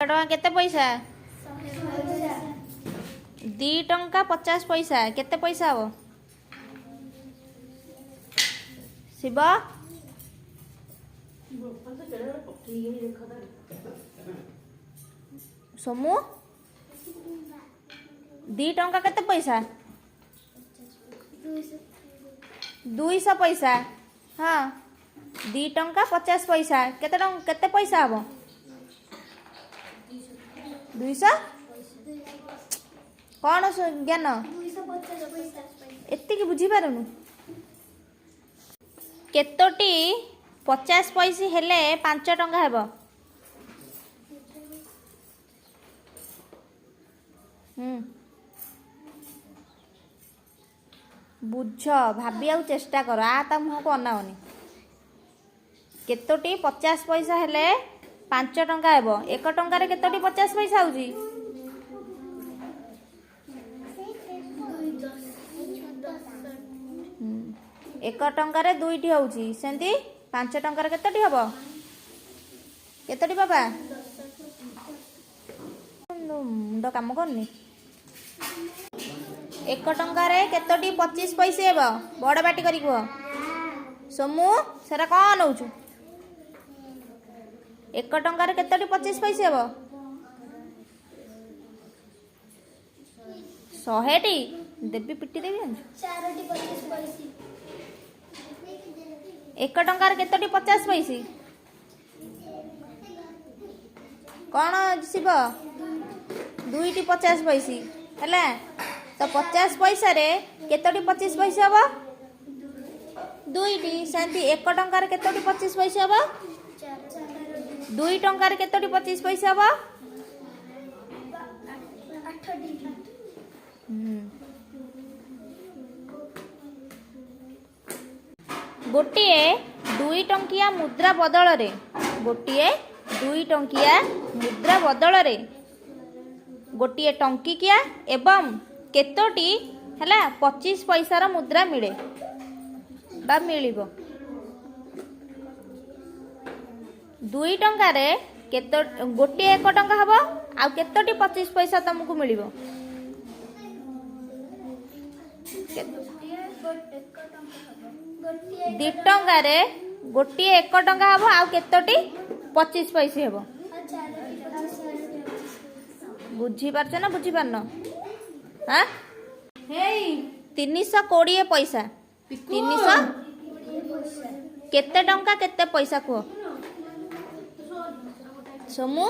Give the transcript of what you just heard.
टका केते पैसा 2 टंका 50 पैसा केते पैसा हो शिव सोमू 2 टंका केते पैसा 200 पैसा हाँ 2 टंका 50 पैसा केते पैसा हम 200 कौन ज्ञान एति बुझी पारुनु केतोटी 50 पैसा हेले 5 टंका हेब बुझ भाभी आउ चेष्टा कर आ मुह को अनाओनी केतोटी 50 पैसा हेले 5 टंका हेब 1 टंका रे केतोटी 50 पैसा होउची 1 टंका रे 2टी होउची सेंती 5 टंका रे केतोटी हबो केतोटी बाबा मुंड काम करनी 1 टंका रे केतोटी 25 पैसे हेब बड़ बाटी करी कह सोमू सेरा कौन नौचु 1 टंका रे केतोटी 25 पैसे हेब 100टी देवी पिटी देवी 1 टंका रे केतोटी 50 पैसे कौन शिव 2टी 50 पैसे है तो 50 पैसा रे केतोटी 25 पैसे हम 2टी सेंती 1 टंका रे केतोटी 25 पैसे हम 2 टंका रे केतोटी 25 पैसे हम गोटिए 2 टंकिया मुद्रा बदल रे गोटिए 2 टंकिया मुद्रा बदल रे गोटिए टंकिकिया एवं केतोटी हैला 25 पैसार मुद्रा मिले बा मिलिबो 2 टंका रे केतो गोटिए 1 टंका हबो आ केतोटी 25 पैसा तुमको मिलिबो 2 टंका रे गोटिए 1 टंका हबो आ केतोटी 25 पैसे हबो बुझी पारछ ना बुझी पारन हाँ 320 पैसा 300 केते टंका केते पैसा कह सोमू